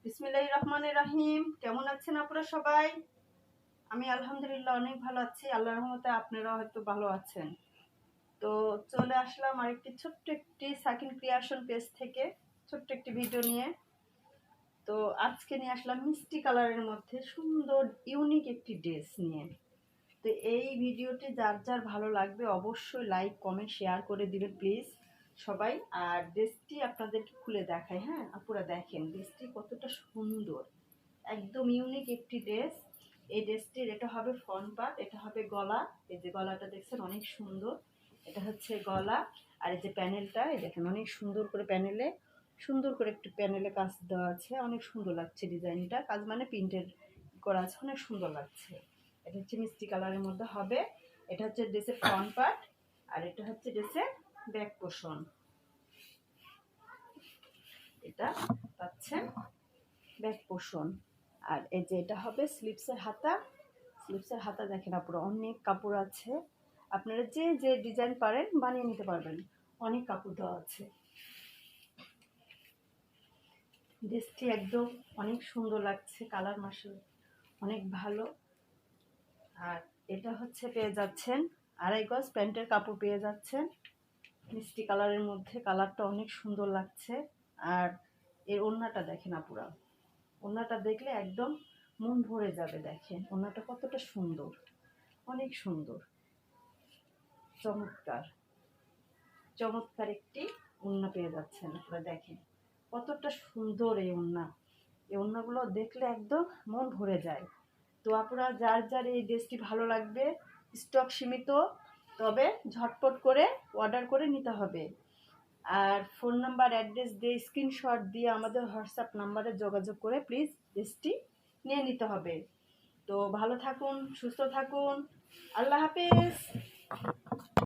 বিসমিল্লাহির রহমানির রহিম। কেমন আছেন আপনারা সবাই? আমি আলহামদুলিল্লাহ অনেক ভালো আছি। আল্লাহর রহমতে আপনারা হয়তো ভালো আছেন। তো চলে আসলাম আরেকটি ছোট্ট একটি সাকিন ক্রিয়েশন পেজ থেকে ছোট্ট একটি ভিডিও নিয়ে। তো আজকে নিয়ে আসলাম মিষ্টি কালারের মধ্যে সুন্দর ইউনিক একটি ড্রেস নিয়ে। তো এই ভিডিওটি যার যার ভালো লাগবে অবশ্যই লাইক কমেন্ট শেয়ার করে দিবেন প্লিজ সবাই। আর ড্রেসটি আপনাদেরকে খুলে দেখাই। হ্যাঁ আপুরা, দেখেন ড্রেসটি কতটা সুন্দর, একদম ইউনিক একটি ড্রেস। এই ড্রেসটির এটা হবে ফ্রন্ট পার্ট, এটা হবে গলা। এই যে গলাটা দেখছেন অনেক সুন্দর, এটা হচ্ছে গলা। আর এই যে প্যানেলটা, এই দেখেন অনেক সুন্দর করে প্যানেলে একটু প্যানেলে কাজ দেওয়া আছে, অনেক সুন্দর লাগছে ডিজাইনটা। কাজ মানে প্রিন্টের করা আছে, অনেক সুন্দর লাগছে। এটা হচ্ছে মিষ্টি কালারের মধ্যে হবে। এটা হচ্ছে ড্রেসের ফ্রন্ট পার্ট, আর এটা হচ্ছে ড্রেসের ব্যাক পোর্শন। এটা পাচ্ছেন ব্যাক পোর্শন। আর এই যে এটা হবে স্লিপসের হাতা। স্লিপসের হাতা দেখেন আপুরা, অনেক কাপড় আছে, আপনারা যে যে ডিজাইন পারেন বানিয়ে নিতে পারবেন, অনেক কাপড় দেওয়া আছে। ড্রেসটি একদম অনেক সুন্দর লাগছে, কালার মাসে অনেক ভালো। আর এটা হচ্ছে পেয়ে যাচ্ছেন 2.5 গজ প্যান্টের কাপড় পেয়ে যাচ্ছেন মিষ্টি কালারের মধ্যে, কালারটা অনেক সুন্দর লাগছে। আর এর ওড়নাটা দেখেন আপুরা, ওড়নাটা দেখলে একদম মন ভরে যাবে। দেখেন ওড়নাটা কতটা সুন্দর, অনেক সুন্দর, চমৎকার চমৎকার একটি ওড়না পেয়ে যাচ্ছেন আপনারা। দেখেন কতটা সুন্দর এই ওড়না, এই ওড়নাগুলো দেখলে একদম মন ভরে যায়। তো আপনারা যার যার এই ড্রেসটি ভালো লাগবে, স্টক সীমিত, তবে ঝটপট করে অর্ডার করে নিতে হবে। আর ফোন নাম্বার অ্যাড্রেস দিয়ে স্ক্রিনশট দিয়ে আমাদের হোয়াটসঅ্যাপ নাম্বারে যোগাযোগ করে প্লিজ ড্রেসটি নিয়ে নিতে হবে। তো ভালো থাকুন, সুস্থ থাকুন, আল্লাহ হাফেজ।